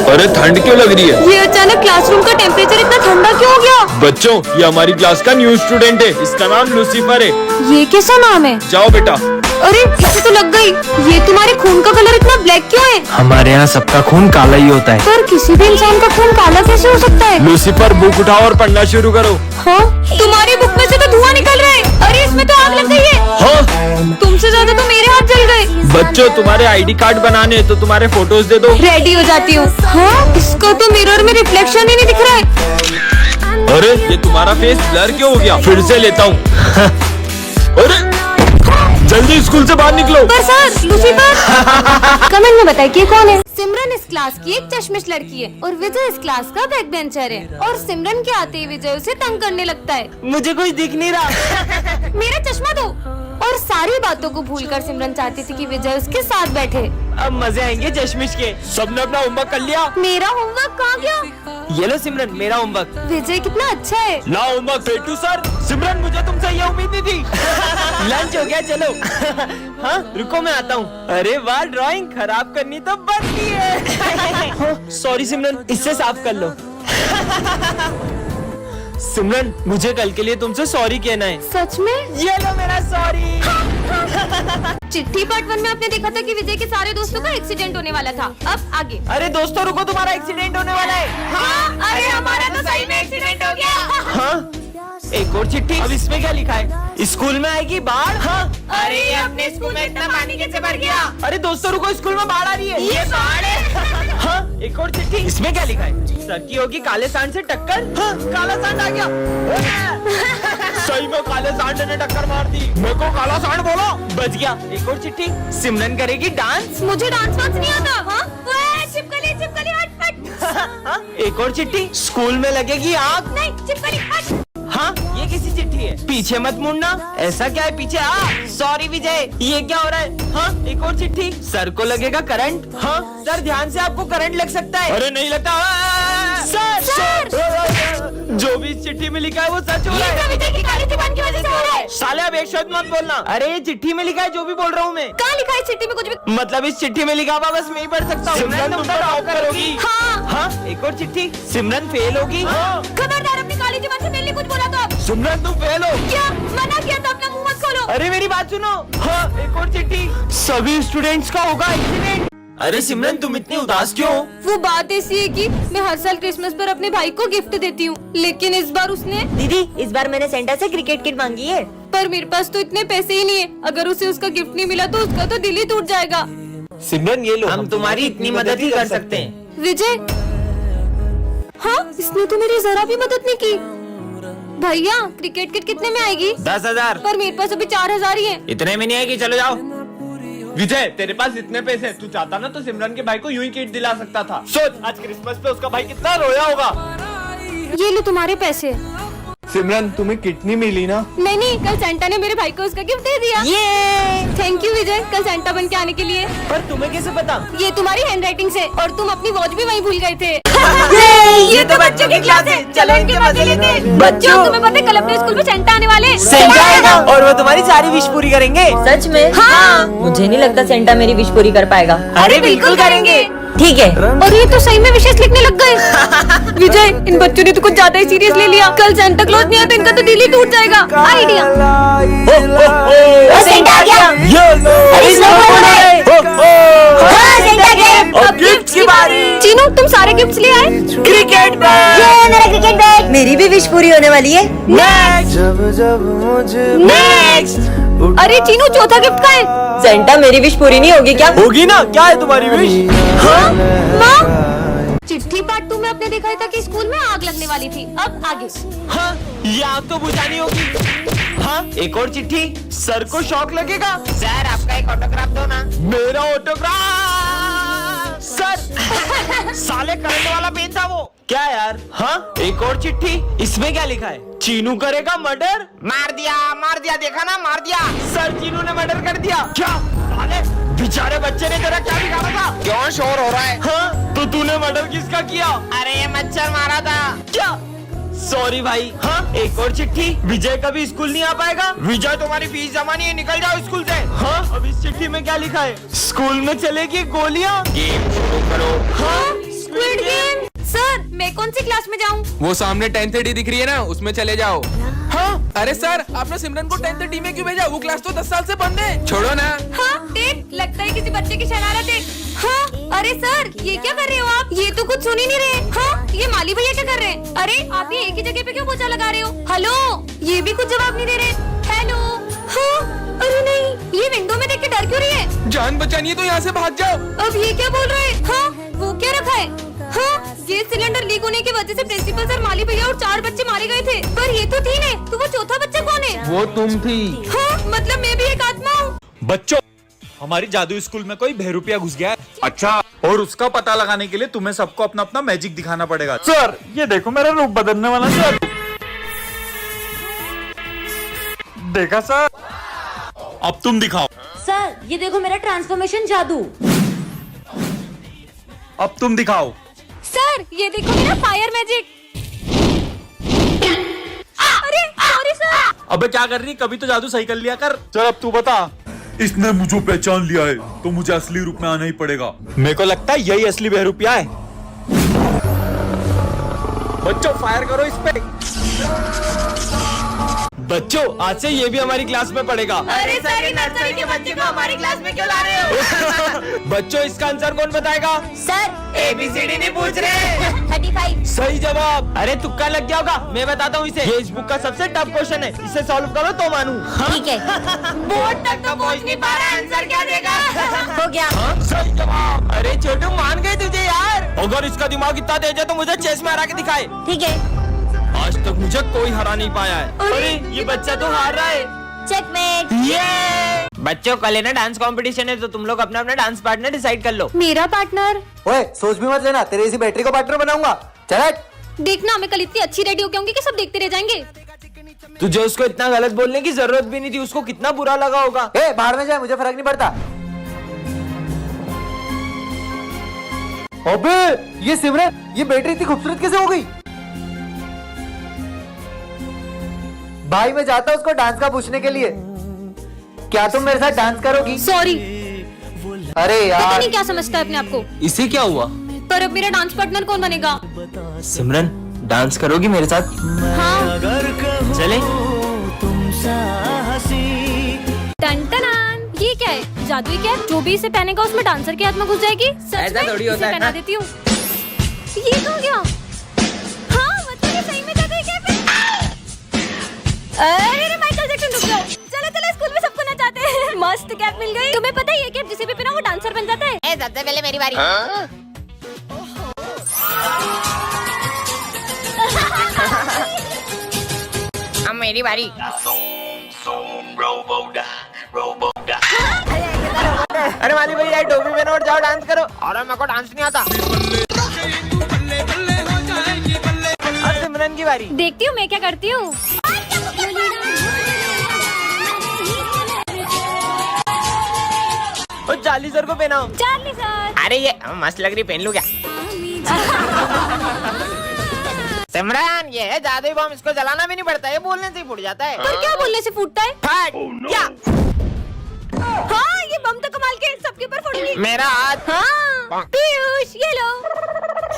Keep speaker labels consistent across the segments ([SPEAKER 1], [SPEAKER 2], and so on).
[SPEAKER 1] अरे ठंड क्यों लग रही है?
[SPEAKER 2] ये अचानक क्लासरूम का टेम्परेचर इतना ठंडा क्यों हो गया?
[SPEAKER 1] बच्चों, ये हमारी क्लास का न्यू स्टूडेंट है, इसका नाम लूसीफर है।
[SPEAKER 2] ये कैसा नाम है?
[SPEAKER 1] जाओ बेटा।
[SPEAKER 2] अरे इसे तो लग गई। ये तुम्हारे खून का कलर इतना ब्लैक क्यों है?
[SPEAKER 3] हमारे यहाँ सबका खून काला ही होता है।
[SPEAKER 2] पर किसी भी इंसान का खून काला कैसे हो सकता है?
[SPEAKER 1] लूसीफर, बुक उठाओ और पढ़ना शुरू करो।
[SPEAKER 2] हाँ? तुम्हारी बुक में से तो धुआं निकल रहा है। अरे इसमें तो आग लग गई है।
[SPEAKER 1] हाँ?
[SPEAKER 2] तुमसे ज्यादा तो मेरे हाथ जल गए।
[SPEAKER 1] बच्चों, तुम्हारे आईडी कार्ड बनाने हैं तो तुम्हारे फोटोज दे दो।
[SPEAKER 2] रेडी हो जाती हूँ। हाँ? इसका तो मिरर में रिफ्लेक्शन ही नहीं दिख रहा है।
[SPEAKER 1] अरे ये तुम्हारा फेस ब्लर क्यों हो गया? फिर से लेता हूँ। अरे जल्दी स्कूल से बाहर निकलो।
[SPEAKER 2] पर सर, लूसीफर। कमेंट में बताइए कि कौन है? सिमरन इस क्लास की एक चश्मिश लड़की है और विजय इस क्लास का बैक बेंचर है। और सिमरन के आते ही विजय उसे तंग करने लगता है।
[SPEAKER 3] मुझे कुछ दिख नहीं रहा।
[SPEAKER 2] मेरा चश्मा दो। और सारी बातों को भूलकर सिमरन चाहती थी कि विजय उसके साथ बैठे।
[SPEAKER 3] अब मजे आएंगे चश्मिश के।
[SPEAKER 1] सबने अपना होमवर्क कर लिया?
[SPEAKER 2] मेरा होमवर्क कहाँ गया?
[SPEAKER 3] ये लो सिमरन, मेरा होमवर्क।
[SPEAKER 2] विजय कितना अच्छा है।
[SPEAKER 1] ला होमवर्क पेटू सर। सिमरन, मुझे तुमसे ये उम्मीद नहीं थी।
[SPEAKER 3] लंच हो गया, चलो। हाँ रुको, मैं आता हूँ। अरे वाह, ड्राइंग खराब करनी तो बनती है। सॉरी सिमरन, इससे साफ कर लो। सिमरन, मुझे कल के लिए तुमसे सॉरी कहना है।
[SPEAKER 2] सच में?
[SPEAKER 3] ये लो मेरा सॉरी।
[SPEAKER 2] चिट्ठी पार्ट 1 में आपने देखा था कि विजय के सारे दोस्तों का एक्सीडेंट होने वाला था। अब आगे।
[SPEAKER 3] अरे दोस्तों रुको, तुम्हारा एक्सीडेंट होने वाला है।
[SPEAKER 2] हाँ, अरे हमारा तो सही में एक्सीडेंट हो गया।
[SPEAKER 3] हाँ? एक और चिट्ठी। अब इसमें क्या लिखा है? स्कूल में आएगी बाढ़। हाँ?
[SPEAKER 2] अरे ये अपने स्कूल में इतना पानी कैसे भर गया?
[SPEAKER 3] अरे दोस्तों रुको, स्कूल में बाढ़ आ रही है।
[SPEAKER 2] ये बाढ़ है।
[SPEAKER 3] हाँ? एक और चिट्ठी। इसमें क्या लिखा है? सर की होगी काले सांड से टक्कर। हाँ? काला सांड आ गया।
[SPEAKER 1] सही में काले सांड ने टक्कर मार दी। मेरे को काला सांड बोलो।
[SPEAKER 3] बच गया। एक और चिट्ठी। सिमरन करेगी डांस।
[SPEAKER 2] मुझे डांस वांस नहीं आता। हाँ? चिपकली चिपकली हट हट।
[SPEAKER 3] हाँ? एक और चिट्ठी। स्कूल में लगेगी आग।
[SPEAKER 2] नहीं, चिपकली हट।
[SPEAKER 3] हाँ? ये किसी चिट्ठी है। पीछे मत मुड़ना। ऐसा क्या है पीछे? सॉरी विजय, ये क्या हो रहा है? हाँ? एक और चिट्ठी। सर को लगेगा करंट। हाँ? सर ध्यान से, आपको करंट लग सकता है।
[SPEAKER 1] अरे नहीं लगता।
[SPEAKER 3] सर, जो भी इस चिट्ठी में लिखा है वो सच हो रहा
[SPEAKER 2] ये
[SPEAKER 3] है।
[SPEAKER 2] तो विजय की काली जुबान की वजह से हो रहा है।
[SPEAKER 3] साले अब एक शब्द मत बोलना। अरे ये चिट्ठी में लिखा है, जो भी बोल रहा हूँ मैं।
[SPEAKER 2] कहाँ लिखा है इस चिट्ठी में कुछ भी?
[SPEAKER 3] मतलब इस चिट्ठी में लिखा हुआ बस मैं ही पढ़ सकता हूँ।
[SPEAKER 1] सिमरन, तुम तो टॉपर होगी।
[SPEAKER 2] हाँ।
[SPEAKER 3] हाँ? एक और चिट्ठी। सिमरन फेल होगी।
[SPEAKER 2] खबरदार, अपनी काली जुबान से मेरे लिए कुछ बोला तो आप।
[SPEAKER 1] सिमरन, तुम फेल हो।
[SPEAKER 2] क्या मना किया था? अपना मुंह मत खोलो।
[SPEAKER 3] अरे मेरी बात सुनो। हाँ? एक और चिट्ठी। सभी स्टूडेंट्स का होगा एक्सीडेंट। अरे सिमरन, तुम इतनी उदास क्यों?
[SPEAKER 2] वो बात ऐसी है कि मैं हर साल क्रिसमस पर अपने भाई को गिफ्ट देती हूँ, लेकिन इस बार उसने।
[SPEAKER 4] दीदी, इस बार मैंने सेंटा से क्रिकेट किट मांगी है।
[SPEAKER 2] पर मेरे पास तो इतने पैसे ही नहीं है। अगर उसे उसका गिफ्ट नहीं मिला तो उसका तो दिल ही टूट जाएगा।
[SPEAKER 3] सिमरन ये लो, हम तुम्हारी इतनी मदद ही कर सकते हैं।
[SPEAKER 2] विजय। हाँ, इसने तो मेरी जरा भी मदद नहीं की। भैया, क्रिकेट किट कितने में आएगी?
[SPEAKER 3] 10,000।
[SPEAKER 2] पर मेरे पास अभी 4,000 ही है।
[SPEAKER 3] इतने में नहीं आएगी, चलो जाओ।
[SPEAKER 1] विजय, तेरे पास इतने पैसे, तू चाहता ना तो सिमरन के भाई को यूं ही किट दिला सकता था। सोच, आज क्रिसमस पे उसका भाई कितना रोया होगा।
[SPEAKER 2] ये लो तुम्हारे पैसे।
[SPEAKER 1] सिमरन, तुम्हें किट नहीं मिली ना?
[SPEAKER 2] नहीं, कल सेंटा ने मेरे भाई को उसका गिफ्ट दे दिया।
[SPEAKER 4] ये
[SPEAKER 2] थैंक यू विजय, कल सेंटा बन के आने के लिए।
[SPEAKER 3] पर तुम्हें कैसे पता?
[SPEAKER 2] ये तुम्हारी हैंडराइटिंग से, और तुम अपनी वॉच भी वहीं भूल गए थे।
[SPEAKER 4] ये तो बच्चों की क्लास है, चलो इनके मजे लेते हैं।
[SPEAKER 2] बच्चों, तुम्हें पता है कल अपने स्कूल में सेंटा आने वाले हैं।
[SPEAKER 3] सेंटा आएगा और वो तुम्हारी सारी विश पूरी करेंगे।
[SPEAKER 4] सच में?
[SPEAKER 2] हाँ।
[SPEAKER 4] मुझे नहीं लगता सेंटा मेरी विश पूरी कर पाएगा।
[SPEAKER 3] अरे बिल्कुल करेंगे।
[SPEAKER 4] ठीक है।
[SPEAKER 2] और ये तो सही में विशेष लिखने लग गए। विजय, इन बच्चों ने तो कुछ ज्यादा ही सीरियस ले लिया। कल सेंटा क्लॉज नहीं आया तो इनका तो दिल ही टूट जाएगा। आइडिया।
[SPEAKER 4] सेंटा आ गया। अरे हाँ, सेंटा गिफ्ट।
[SPEAKER 3] अब गिफ्ट की बारी।
[SPEAKER 2] चीनू, तुम सारे गिफ्ट्स ले आए?
[SPEAKER 3] क्रिकेट
[SPEAKER 4] ये मेरा क्रिकेट बैट। मेरी भी विश पूरी होने वाली है।
[SPEAKER 3] नेक्स्ट।
[SPEAKER 2] अरे चीनू, चौथा गिफ्ट का है?
[SPEAKER 4] सेंटा, मेरी विश पूरी नहीं होगी क्या?
[SPEAKER 3] होगी ना, क्या है तुम्हारी विश?
[SPEAKER 2] हाँ? माँ, चिट्ठी पार्ट 2 में आपने देखा था कि स्कूल में आग लगने वाली थी। अब आगे।
[SPEAKER 3] हाँ? ये आग तो बुझानी होगी। हाँ? एक और चिट्ठी। सर को शॉक लगेगा। सर, आपका एक ऑटोग्राफ दो ना। मेरा ऑटोग्राफ। सर, साले करंट वाला पेन था वो। क्या यार? हाँ? एक और चिट्ठी। इसमें क्या लिखा है? चीनू करेगा मर्डर। मार दिया, देखा ना, मार दिया। सर, चीनू ने मर्डर कर दिया। क्या? साले, बेचारे बच्चे ने तेरा क्या बिगाड़ा था? क्यों शोर हो रहा है? हाँ? तो तूने मर्डर किसका किया? अरे ये मच्छर मारा था। क्या? सॉरी भाई। हाँ? एक और चिट्ठी। विजय कभी स्कूल नहीं आ पाएगा। विजय, तुम्हारी फीस जमा नहीं है, निकल जाओ स्कूल से। हाँ? अब इस चिट्ठी में क्या लिखा है? स्कूल में चलेगी गोलियां। गेम शुरू करो। हाँ?
[SPEAKER 2] कौन सी क्लास में जाऊँ?
[SPEAKER 5] वो सामने 10:30 दिख रही है ना, उसमें चले जाओ। हाँ? अरे सर, आपने सिमरन को 10:30 में क्यों भेजा? वो क्लास तो 10 साल से बंद है। छोड़ो ना।
[SPEAKER 2] हाँ, देख, लगता है किसी बच्चे की शरारत है। हाँ, अरे सर, ये क्या कर रहे हो आप? ये तो कुछ सुन ही नहीं रहे। हाँ, ये माली भैया क्या कर रहे हैं? अरे, आप ये एक ही जगह पे क्यों पोछा लगा रहे हो? हेलो, ये भी कुछ जवाब नहीं दे रहे। हेलो, हाँ, अरे नहीं, ये विंडो में देख के डर क्यों रही है?
[SPEAKER 5] जान बचानी है तो यहाँ से भाग जाओ।
[SPEAKER 2] अब ये क्या बोल रहे हैं? हाँ, वो क्या रखा है? हाँ, गैस सिलेंडर लीक होने की वजह से प्रिंसिपल सर, माली भैया और 4 बच्चे मारे गए थे। पर ये तो थी ने, तो वो चौथा बच्चा कौन है?
[SPEAKER 1] वो तुम थी।
[SPEAKER 2] हाँ, मतलब मैं भी एक आत्मा हूँ।
[SPEAKER 1] बच्चों, हमारी जादू स्कूल में कोई बहरूपिया घुस गया है।
[SPEAKER 6] अच्छा, और उसका पता लगाने के लिए तुम्हें सबको अपना अपना मैजिक दिखाना पड़ेगा।
[SPEAKER 1] सर, ये देखो मेरा रूप बदलने वाला सर। देखा सर?
[SPEAKER 6] अब तुम दिखाओ।
[SPEAKER 4] सर ये देखो मेरा ट्रांसफॉर्मेशन जादू।
[SPEAKER 6] अब तुम दिखाओ।
[SPEAKER 2] सर, ये देखो मेरा फायर मैजिक। अरे, सॉरी सर।
[SPEAKER 6] अबे क्या कर रही? कभी तो जादू सही कर लिया कर। चल अब तू बता। इसने मुझे पहचान लिया है तो मुझे असली रूप में आना ही पड़ेगा।
[SPEAKER 1] मेरे को लगता है यही असली बहरूपिया है। बच्चों, फायर करो इस पे। बच्चों, आज से ये भी हमारी क्लास में पढ़ेगा।
[SPEAKER 4] अरे सर, नर्सरी के बच्चे को हमारी क्लास में क्यों ला रहे हो?
[SPEAKER 1] बच्चों, इसका आंसर कौन बताएगा?
[SPEAKER 4] सर ABCD नहीं पूछ रहे। 35।
[SPEAKER 1] सही जवाब। अरे तुक्का लग गया होगा, मैं बताता हूँ इसे। ये इस बुक का सबसे टफ क्वेश्चन है, इसे सॉल्व करो तो मानूं।
[SPEAKER 4] ठीक है। बोर्ड तक तो पहुंच नहीं पा रहा, आंसर क्या देगा? हो गया।
[SPEAKER 1] सही जवाब। अरे छोटू, मान गए तुझे यार। अगर इसका दिमाग इतना तेज है तो मुझे चेस में हरा के दिखाए।
[SPEAKER 4] ठीक है।
[SPEAKER 1] आज तक मुझे कोई हरा नहीं पाया है। अरे ये बच्चा तो हार रहा है।
[SPEAKER 4] चेकमेट।
[SPEAKER 1] ये
[SPEAKER 3] बच्चों, कल है ना डांस कंपटीशन है, तो तुम लोग अपना अपना डांस पार्टनर डिसाइड कर लो।
[SPEAKER 2] मेरा पार्टनर?
[SPEAKER 7] ओए, सोच भी मत लेना, तेरे इसी बैटरी को पार्टनर बनाऊंगा। चल हट।
[SPEAKER 2] देखना, मैं कल इतनी अच्छी रेडी होके आऊंगी कि सब देखते रह जाएंगे।
[SPEAKER 3] तुझे उसको इतना गलत बोलने की जरूरत भी नहीं थी, उसको कितना बुरा लगा होगा।
[SPEAKER 7] ए, बाहर में जाए, मुझे फर्क नहीं पड़ता। अबे, ये सिमरन, ये बैटरी इतनी खूबसूरत कैसे हो गई? भाई मैं जाता हूँ उसको डांस का पूछने के लिए। क्या तुम मेरे साथ डांस करोगी?
[SPEAKER 2] सॉरी।
[SPEAKER 7] अरे
[SPEAKER 2] पता
[SPEAKER 7] यार,
[SPEAKER 2] नहीं क्या समझता है अपने आप को।
[SPEAKER 3] इसे क्या हुआ?
[SPEAKER 2] पर अब मेरा डांस पार्टनर कौन बनेगा?
[SPEAKER 3] सिमरन, डांस करोगी मेरे साथ?
[SPEAKER 2] हाँ।
[SPEAKER 3] चले।
[SPEAKER 2] टन टनान, ये क्या है? जादुई कैप? जो भी इसे पहनेगा उसमें डांसर की आत्मा घुस जाएगी। सच
[SPEAKER 3] ऐसा
[SPEAKER 2] में?
[SPEAKER 3] थोड़ी होता
[SPEAKER 2] इसे
[SPEAKER 3] है।
[SPEAKER 2] पहना देती हूँ। ये कहाँ गया? हाँ, मतलब ये सही में जादुई कैप है। अरे माइकल जैक्सन, रुक जाओ। चलो चलो, स्कूल में सबको नचाते हैं। मस्त कैप मिल गई। तुम्हें पता है ये कैप जिसे भी पहना वो डांसर बन जाता है।
[SPEAKER 4] सबसे पहले मेरी बारी। अब मेरी बारी।
[SPEAKER 3] अरे माली भैया, टोपी पहनो और जाओ डांस करो। अरे मेरे को डांस नहीं आता। अब सिमरन की बारी।
[SPEAKER 2] देखती हूँ मैं क्या करती हूँ।
[SPEAKER 3] और चार्ली सर को पहनाओ।
[SPEAKER 2] Charlie sir.
[SPEAKER 3] अरे ये मस्त लग रही, पहन लूं क्या? सिमरन, ये है जादुई बम, इसको जलाना भी नहीं पड़ता, ये बोलने से ही फूट जाता है।
[SPEAKER 2] पर क्या बोलने से फूटता है?
[SPEAKER 3] फट। क्या?
[SPEAKER 2] हाँ, ये बम तो कमाल के सबके ऊपर फूटेगी।
[SPEAKER 3] मेरा हाथ।
[SPEAKER 2] हाँ, पीयूष ये लो।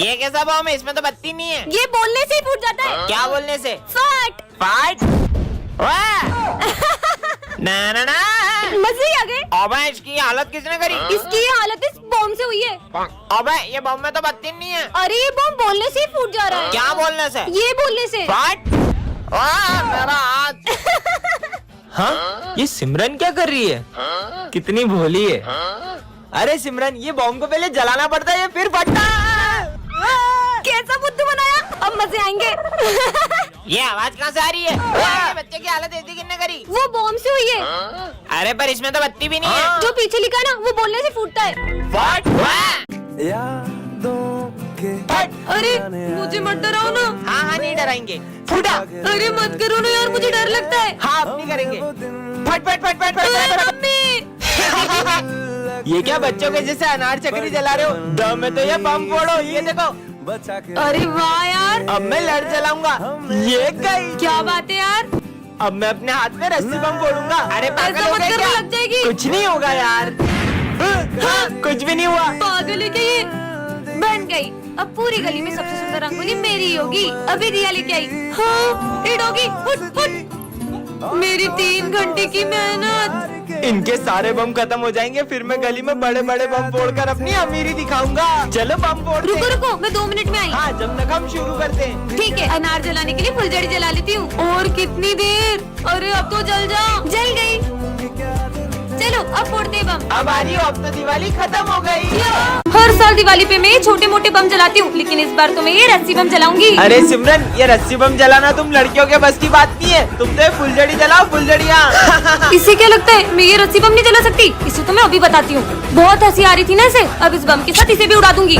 [SPEAKER 3] ये कैसा बम है? इसमें तो बत्ती नहीं है।
[SPEAKER 2] ये बोलने से ही फूट जाता है।
[SPEAKER 3] क्या बोलने से?
[SPEAKER 2] फट।
[SPEAKER 3] फट। ना ना ना।
[SPEAKER 2] मजे ही आ गए।
[SPEAKER 3] अबे, इसकी हालत किसने करी?
[SPEAKER 2] इसकी ये हालत इस बम से हुई है।
[SPEAKER 3] अबे, ये बम में तो बत्ती नहीं है।
[SPEAKER 2] अरे ये बम बोलने से ही फूट जा रहा है।
[SPEAKER 3] क्या बोलने से?
[SPEAKER 2] ये बोलने से।
[SPEAKER 3] फट। मेरा हाथ। हाँ, ये सिमरन क्या कर रही है? कितनी भोली है। अरे सिमरन, ये बम को पहले जलाना पड़ता है, फिर फटता है।
[SPEAKER 2] कैसा बुद्धू बनाया? अब मजे आएंगे।
[SPEAKER 3] ये आवाज कहाँ से आ रही है? ये बच्चे की हालत ऐसी किसने करी?
[SPEAKER 2] वो बम से हुई है।
[SPEAKER 3] अरे पर इसमें तो बत्ती भी नहीं है।
[SPEAKER 2] जो पीछे लिखा ना, वो बोलने से फूटता है।
[SPEAKER 3] फट।
[SPEAKER 2] अरे मुझे मत डराओ ना।
[SPEAKER 3] हाँ हाँ, नहीं डराएंगे। फूटा।
[SPEAKER 2] अरे मत करो ना यार, मुझे डर लगता है।
[SPEAKER 3] हाँ, अब नहीं करेंगे। फट फट फट फट फट।
[SPEAKER 2] मम्मी।
[SPEAKER 3] ये क्या बच्चों के जैसे अनार चक्री जला रहे हो? दम में तो ये बम फोड़ो, ये देखो।
[SPEAKER 2] अरे वाह यार,
[SPEAKER 3] अब मैं लड़ जलाऊंगा। ये गई।
[SPEAKER 2] क्या बात है यार।
[SPEAKER 3] अब मैं अपने हाथ में रस्सी बम फोड़ूंगा। अरे पागल
[SPEAKER 2] ऐसा
[SPEAKER 3] हो
[SPEAKER 2] मत
[SPEAKER 3] गए
[SPEAKER 2] करो,
[SPEAKER 3] क्या?
[SPEAKER 2] लग जाएगी।
[SPEAKER 3] कुछ नहीं होगा यार। हाँ, कुछ भी नहीं हुआ।
[SPEAKER 2] पागल है क्या ये? बन गई। अब पूरी गली में सबसे सुंदर रंगोली मेरी ही होगी। अभी दिया लेके आई। हाँ, ए डॉगी, फुट फुट। मेरी 3 घंटे की मेहनत।
[SPEAKER 3] इनके सारे बम खत्म हो जाएंगे, फिर मैं गली में बड़े बड़े बम फोड़कर अपनी अमीरी दिखाऊंगा। चलो बम फोड़ते
[SPEAKER 2] रुको
[SPEAKER 3] हैं।
[SPEAKER 2] रुको, मैं 2 मिनट में आई।
[SPEAKER 3] हाँ, जब तक हम शुरू करते हैं।
[SPEAKER 2] ठीक है, अनार जलाने के लिए फुलझड़ी जला लेती हूँ। और कितनी देर? अरे अब तो जल जा। जल गई। चलो अब फोड़ते हैं बम।
[SPEAKER 3] अब आ रही हो, अब तो दिवाली खत्म हो गई।
[SPEAKER 2] हर साल दिवाली पे मैं छोटे मोटे बम जलाती हूँ, लेकिन इस बार तो मैं ये रस्सी बम जलाऊंगी।
[SPEAKER 3] अरे सिमरन, ये रस्सी बम जलाना तुम लड़कियों के बस की बात नहीं है। तुम तो फुलझड़ी जलाओ, फुलझड़ियाँ।
[SPEAKER 2] इसे क्या लगता है मैं ये रस्सी बम नहीं जला सकती? इसे तो मैं अभी बताती हूँ। बहुत हंसी आ रही थी ना इसे, अब इस बम के साथ इसे भी उड़ा दूंगी।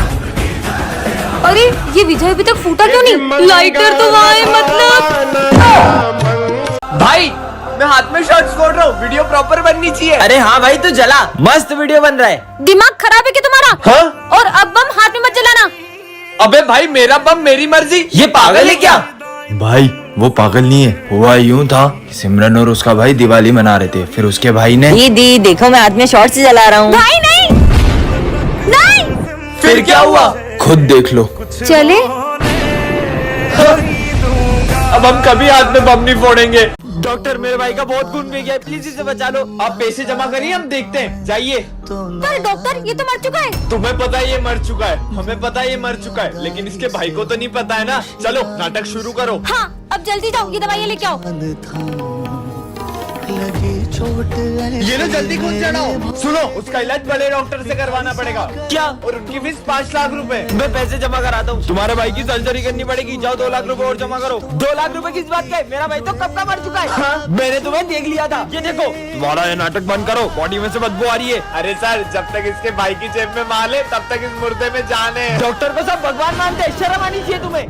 [SPEAKER 2] अरे ये विजय अभी तक फूटा क्यों नहीं? लाइटर तो वहाँ है मतलब।
[SPEAKER 1] भाई मैं हाथ में शॉट्स फोड़ रहा हूँ, वीडियो प्रॉपर बननी चाहिए।
[SPEAKER 3] अरे हाँ भाई, तू जला, मस्त वीडियो बन रहा है।
[SPEAKER 2] दिमाग खराब है क्या तुम्हारा?
[SPEAKER 1] हाँ?
[SPEAKER 2] और अब बम हाथ में मत जलाना।
[SPEAKER 1] अबे भाई मेरा बम मेरी मर्जी।
[SPEAKER 3] ये पागल है क्या?
[SPEAKER 8] भाई वो पागल नहीं है, हुआ यूं था कि सिमरन और उसका भाई दिवाली मना रहे थे, फिर उसके भाई ने
[SPEAKER 4] दीदी देखो मैं हाथ में शॉर्ट्स जला रहा हूँ।
[SPEAKER 2] भाई नहीं नहीं।
[SPEAKER 1] फिर क्या हुआ?
[SPEAKER 8] खुद देख लो।
[SPEAKER 2] चले
[SPEAKER 1] अब हम कभी हाथ में बम नहीं फोड़ेंगे।
[SPEAKER 3] डॉक्टर, मेरे भाई का बहुत खून बह गया है, प्लीज इसे बचा लो।
[SPEAKER 1] आप पैसे जमा करिए, हम देखते हैं। जाइए।
[SPEAKER 2] पर डॉक्टर ये तो मर चुका है।
[SPEAKER 1] तुम्हें पता है ये मर चुका है, हमें पता है ये मर चुका है, लेकिन इसके भाई को तो नहीं पता है ना। चलो नाटक शुरू करो।
[SPEAKER 2] हाँ अब जल्दी जाओ, ये दवाइयाँ लेके आओ।
[SPEAKER 1] ये लो जल्दी खून चढ़ाओ। सुनो, उसका इलाज बड़े डॉक्टर से करवाना पड़ेगा।
[SPEAKER 3] क्या?
[SPEAKER 1] और उनकी फीस 5 लाख रुपए।
[SPEAKER 3] मैं पैसे जमा कराता हूँ। तुम्हारे भाई की सर्जरी करनी पड़ेगी, जाओ 2 लाख रुपए और जमा करो। 2 लाख रुपए किस बात का? मेरा भाई तो कब का मर चुका है। हाँ? मैंने तुम्हें देख लिया था। ये देखो।
[SPEAKER 8] तुम्हारा ये नाटक बंद करो, बॉडी में से बदबू आ रही है।
[SPEAKER 1] अरे सर, जब तक इसके भाई की जेब में माल है तब तक इस मुर्दे में जान है।
[SPEAKER 3] डॉक्टर को सब भगवान मानते हैं, शर्म आनी चाहिए तुम्हें।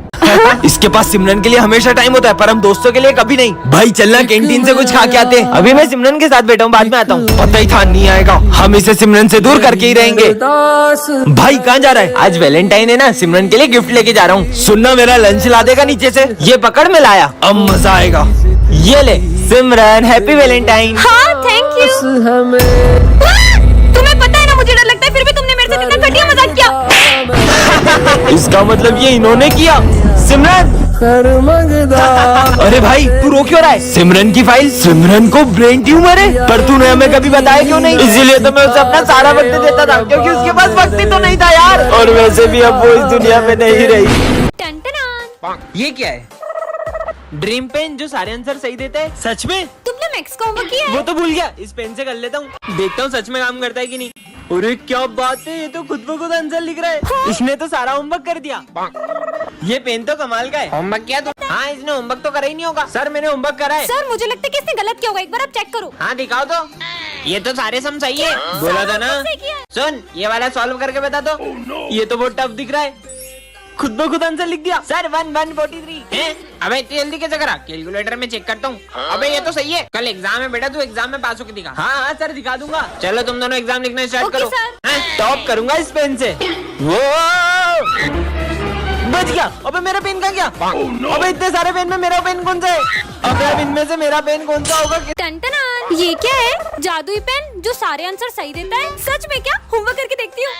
[SPEAKER 8] इसके पास सिमरन के लिए हमेशा टाइम होता है, पर हम दोस्तों के लिए कभी नहीं। भाई चलना कैंटीन से कुछ खा के आते हैं।
[SPEAKER 3] अभी मैं सिमरन के साथ बैठा हूँ, बाद में आता हूँ।
[SPEAKER 8] पता ही था नहीं आएगा, हम इसे सिमरन से दूर करके ही रहेंगे। भाई कहाँ जा रहा है?
[SPEAKER 3] आज वैलेंटाइन है ना, सिमरन के लिए गिफ्ट लेके जा रहा हूँ।
[SPEAKER 8] सुनना, मेरा लंच ला देगा नीचे से।
[SPEAKER 3] ये पकड़ में लाया,
[SPEAKER 8] अब मजा आएगा।
[SPEAKER 3] ये ले सिमरन, हैप्पी वैलेंटाइन।
[SPEAKER 2] हाँ थैंक यू। तुम्हें पता है ना मुझे डर लगता है, फिर भी तुमने मेरे साथ इतना घटिया मजाक किया।
[SPEAKER 3] इसका मतलब ये इन्होंने किया। सिमरन,
[SPEAKER 8] अरे भाई तू रो क्यों रहा है? सिमरन की फाइल, सिमरन को ब्रेन ट्यूमर है, पर तूने हमें कभी बताया क्यों नहीं?
[SPEAKER 3] इसीलिए तो मैं उसे अपना सारा वक्त देता था, क्योंकि उसके पास वक्त ही तो नहीं था यार। और वैसे भी अब वो इस दुनिया में नहीं रही।
[SPEAKER 2] टन-टन-टन।
[SPEAKER 3] ये क्या है? ड्रीम पेन जो सारे आंसर सही देता है। सच में?
[SPEAKER 2] तुमने मैक्स का होमवर्क किया है?
[SPEAKER 3] वो तो भूल गया, इस पेन से कर लेता हूँ, देखता हूँ सच में काम करता है कि नहीं। अरे क्या बात है, ये तो खुद ब खुद आंसर लिख रहा है। इसने तो सारा होमवर्क कर दिया। ये पेन तो कमाल का है। होमवर्क किया तो? हाँ, इसने होमवर्क तो करा ही नहीं होगा। सर मैंने होमवर्क करा है।
[SPEAKER 2] सर मुझे लगता है कि इसने गलत किया होगा, एक बार आप चेक करो।
[SPEAKER 3] हाँ दिखाओ तो। ये तो सारे सम सही है। बोला था ना।
[SPEAKER 2] सही किया है।
[SPEAKER 3] सुन, ये वाला सॉल्व करके बता दो। ये तो बहुत टफ दिख रहा है। खुद ब खुद आंसर लिख दिया। सर 143 है। अबे इतनी जल्दी कैसे करा? कैलकुलेटर में चेक करता हूँ। अबे ये तो सही है। कल एग्जाम है बेटा, तू एग्जाम में पास होके दिखा। हाँ हाँ सर, दिखा दूंगा। चलो तुम दोनों एग्जाम लिखना स्टार्ट
[SPEAKER 2] ओके,
[SPEAKER 3] करो।
[SPEAKER 2] सर।
[SPEAKER 3] टॉप करूंगा इस पेन से। वो बच गया। अबे मेरा पेन कहाँ गया? अबे इतने सारे पेन में मेरा पेन कौन सा है? अबे अब इनमें से मेरा पेन कौन सा होगा?
[SPEAKER 2] टन-टन। ये क्या है? जादुई पेन जो सारे आंसर सही देता है? सच में क्या? होमवर्क करके देखती हूँ।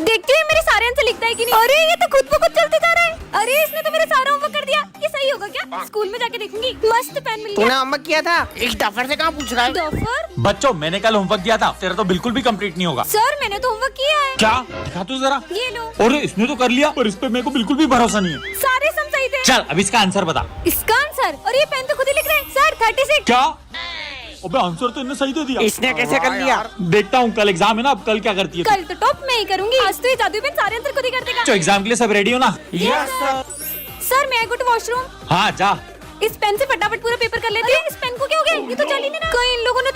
[SPEAKER 2] देखती हूँ मेरे सारे आंसर लिखता है कि नहीं। अरे ये तो खुद ब खुद चलते जा रहा है। अरे इसने तो मेरा सारा होमवर्क कर दिया। ये सही होगा क्या? स्कूल में जाके देखूंगी। मस्त पेन मिल गया।
[SPEAKER 3] होमवर्क किया था। एक डफर से कहाँ पूछ रहा है?
[SPEAKER 2] डॉफर?
[SPEAKER 6] बच्चों मैंने कल होमवर्क दिया था, तेरा तो बिल्कुल भी कंप्लीट नहीं होगा।
[SPEAKER 2] सर मैंने तो होमवर्क किया है।
[SPEAKER 6] क्या? दिखा तू जरा।
[SPEAKER 2] ये लो।
[SPEAKER 6] और इसने तो कर लिया, पर इस पे मेरे को बिल्कुल भी भरोसा नहीं है।
[SPEAKER 2] सारे सम सही थे।
[SPEAKER 6] चल अब इसका आंसर बता।
[SPEAKER 2] इसका आंसर? और ये पेन तो खुद ही लिख रहे हैं। सर 36।
[SPEAKER 6] क्या? अबे आंसर तो इन्हें सही दे दिया।
[SPEAKER 3] इसने कैसे कर लिया?
[SPEAKER 6] देखता हूँ कल एग्जाम है ना, अब कल क्या करती है तू?
[SPEAKER 2] कल तो टॉप मैं ही करूंगी। आज तो ये जादुई पेन सारे आंसर खुद ही कर देगा।
[SPEAKER 6] तो एग्जाम के लिए सब रेडी हो ना?
[SPEAKER 2] सर मैं गो टू वॉशरूम।
[SPEAKER 6] हाँ जा।
[SPEAKER 2] इस पेन से फटाफट पूरा पेपर कर लेते हैं। इस पेन को क्या हो गया? ये तो चल ही नहीं रहा। कहीं इन लोगों ने